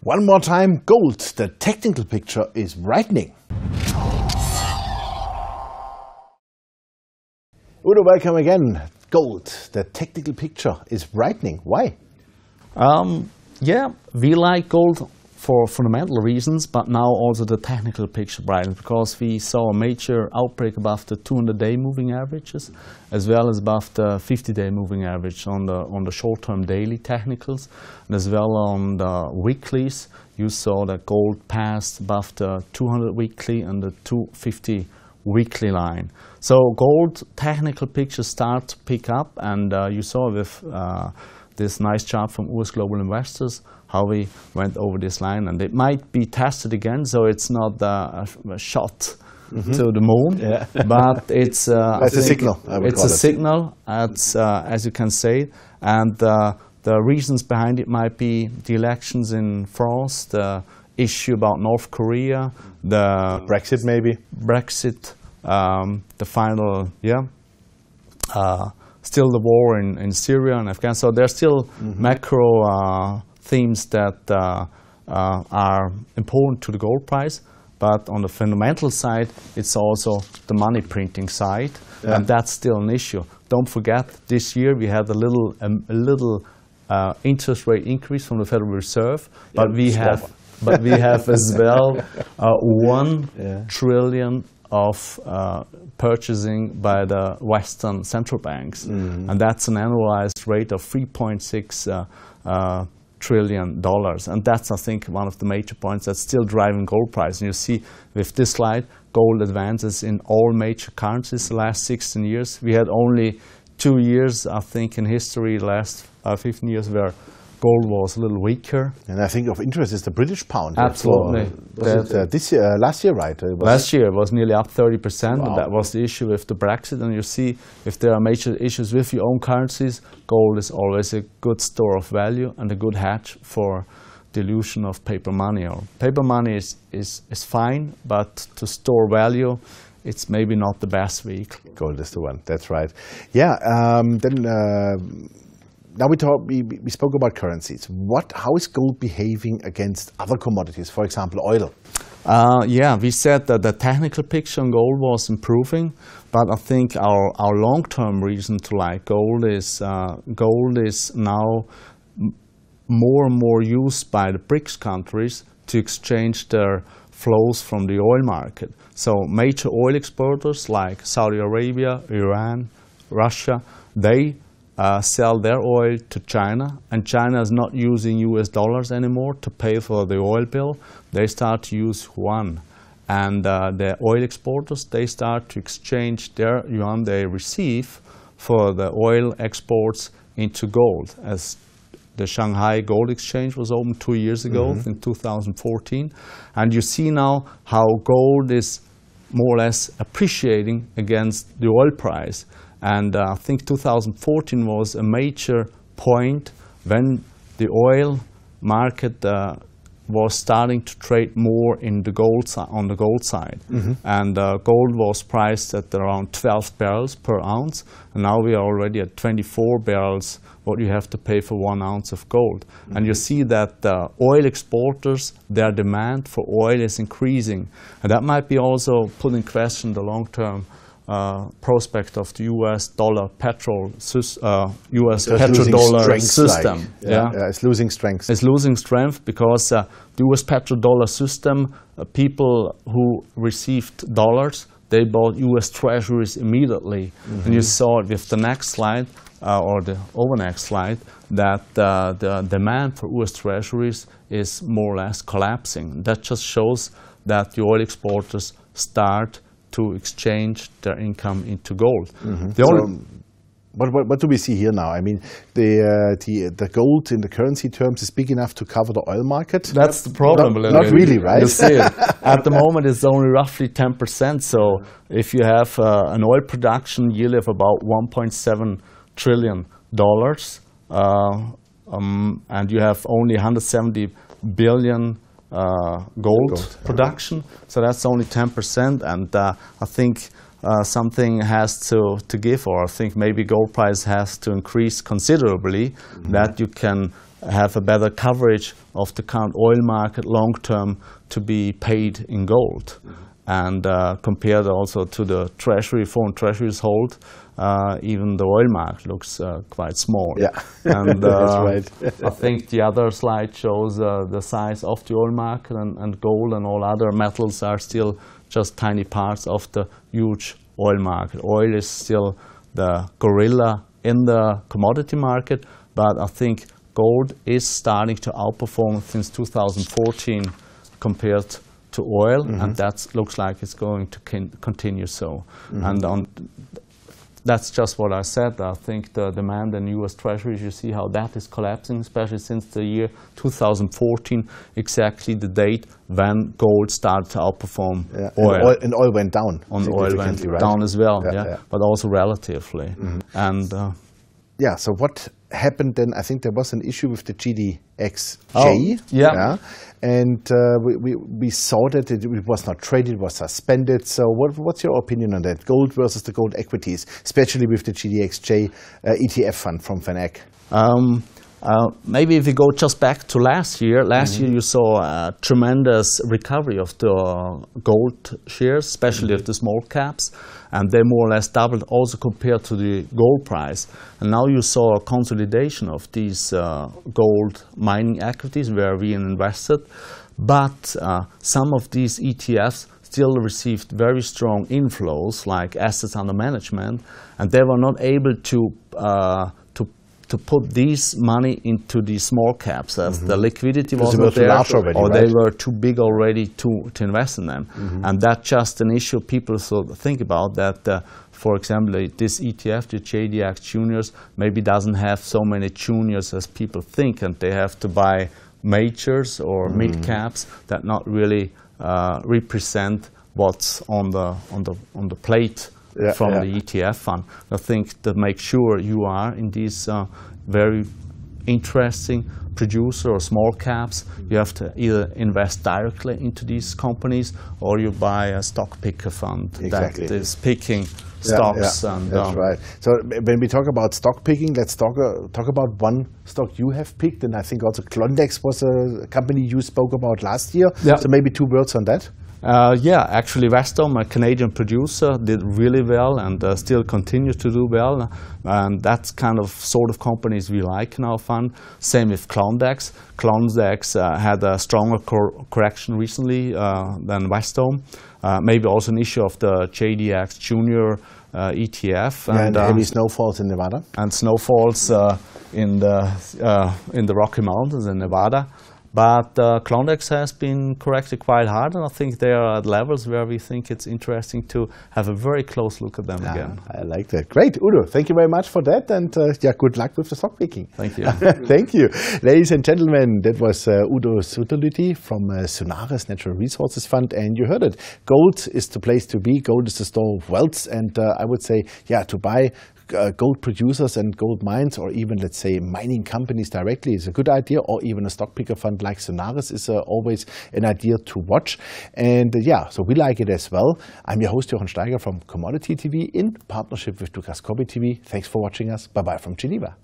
One more time, gold. The technical picture is brightening. Udo, welcome again. Gold. The technical picture is brightening. Why? Yeah, we like gold for fundamental reasons, but now also the technical picture brightens because we saw a major outbreak above the 200-day moving averages, as well as above the 50-day moving average on the short-term daily technicals, and as well on the weeklies. You saw that gold passed above the 200 weekly and the 250 weekly line. So gold technical pictures start to pick up, and you saw with this nice chart from US Global Investors how we went over this line, and it might be tested again, so it's not a shot to the moon, but it's a signal. It's a signal, as you can say, and the reasons behind it might be the elections in France, the issue about North Korea, the Brexit maybe. Brexit, the final, still the war in Syria and Afghanistan. So there's still macro themes that are important to the gold price, but on the fundamental side, it's also the money printing side, and that's still an issue. Don't forget, this year we had a little interest rate increase from the Federal Reserve, but we have as well 1 trillion of purchasing by the Western central banks, and that's an annualized rate of $3.6 trillion, and that's, I think, one of the major points that's still driving gold price. And you see with this slide, gold advances in all major currencies the last 16 years. We had only 2 years, I think, in history, the last 15 years, where gold was a little weaker. And I think of interest is the British pound. Absolutely. This year, last year, right? Last year it was nearly up 30%, wow. But that was the issue with the Brexit. And you see, if there are major issues with your own currencies, gold is always a good store of value and a good hedge for dilution of paper money. Or paper money is fine, but to store value, it's maybe not the best vehicle. Gold is the one. That's right. Yeah. Now we spoke about currencies. How is gold behaving against other commodities, for example, oil? Yeah, we said that the technical picture on gold was improving, but I think our long-term reason to like gold is now more and more used by the BRICS countries to exchange their flows from the oil market. So major oil exporters like Saudi Arabia, Iran, Russia, they sell their oil to China, and China is not using US dollars anymore to pay for the oil bill. They start to use yuan, and the oil exporters, they start to exchange their yuan they receive for the oil exports into gold, as the Shanghai Gold Exchange was opened 2 years ago in 2014. And you see now how gold is more or less appreciating against the oil price. And I think 2014 was a major point when the oil market was starting to trade more in the on the gold side. And gold was priced at around 12 barrels per ounce. And now we are already at 24 barrels, what you have to pay for 1 ounce of gold. And you see that oil exporters, their demand for oil is increasing. And that might be also put in question the long-term prospect of the US dollar petrodollar system. It's losing strength. It's losing strength because the US petrodollar system, people who received dollars, they bought US Treasuries immediately. And you saw it with the next slide, or the next slide, that the demand for US Treasuries is more or less collapsing. That just shows that the oil exporters start to exchange their income into gold. What do we see here now? I mean, the gold in the currency terms is big enough to cover the oil market? That's the problem. Not really, right? You see it. At the moment, it's only roughly 10%. So if you have an oil production yearly of about $1.7 trillion, and you have only 170 billion gold production, so that's only 10%, and I think something has to give, or I think maybe gold price has to increase considerably, that you can have a better coverage of the current oil market long term to be paid in gold. And compared also to the foreign treasuries hold, even the oil market looks quite small. Yeah, and, that's right. I think the other slide shows the size of the oil market, and gold and all other metals are still just tiny parts of the huge oil market. Oil is still the gorilla in the commodity market, but I think gold is starting to outperform since 2014 compared to oil, and that looks like it's going to continue so. And that's just what I said. I think the demand in US Treasuries, you see how that is collapsing, especially since the year 2014, exactly the date when gold started to outperform oil. And oil went down. And oil went down as well, but also relatively. And yeah, so what happened then? I think there was an issue with the GDXJ. And we saw that it was not traded, it was suspended. So what's your opinion on that? Gold versus the gold equities, especially with the GDXJ ETF fund from FANAC. Maybe if you go just back to last year you saw a tremendous recovery of the gold shares, especially of the small caps, and they more or less doubled also compared to the gold price. And now you saw a consolidation of these gold mining equities where we invested, but some of these ETFs still received very strong inflows, like assets under management, and they were not able to put these money into the small caps, as the liquidity was not there, already, or they were too big already to invest in them. And that's just an issue people should think about, that for example, this ETF, the JDX Juniors, maybe doesn't have so many juniors as people think, and they have to buy majors or mid caps that not really represent what's on the plate from the ETF fund. I think to make sure you are in these very interesting producer or small caps, you have to either invest directly into these companies or you buy a stock picker fund that is picking stocks. And, that's right. So when we talk about stock picking, let's talk about one stock you have picked, and I think also Klondex was a company you spoke about last year. So maybe 2 words on that. Actually Wesdome, a Canadian producer, did really well and still continues to do well. And that's kind of sort of companies we like in our fund. Same with Klondex. Klondex had a stronger correction recently than Wesdome. Maybe also an issue of the JDX Junior ETF. And heavy snowfalls in Nevada. And snowfalls in the Rocky Mountains in Nevada. But Klondex has been corrected quite hard, and I think they are at levels where we think it's interesting to have a very close look at them again. I like that. Great, Udo. Thank you very much for that, and good luck with the stock picking. Thank you. Thank you. Ladies and gentlemen, that was Udo Sutterluety from Sunares Natural Resources Fund, and you heard it. Gold is the place to be. Gold is the store of wealth, and I would say, to buy gold producers and gold mines, or even, let's say, mining companies directly is a good idea, or even a stock picker fund like Sunares is always an idea to watch. And so we like it as well. I'm your host, Jochen Steiger from Commodity TV in partnership with Dukascopy TV. Thanks for watching us. Bye-bye from Geneva.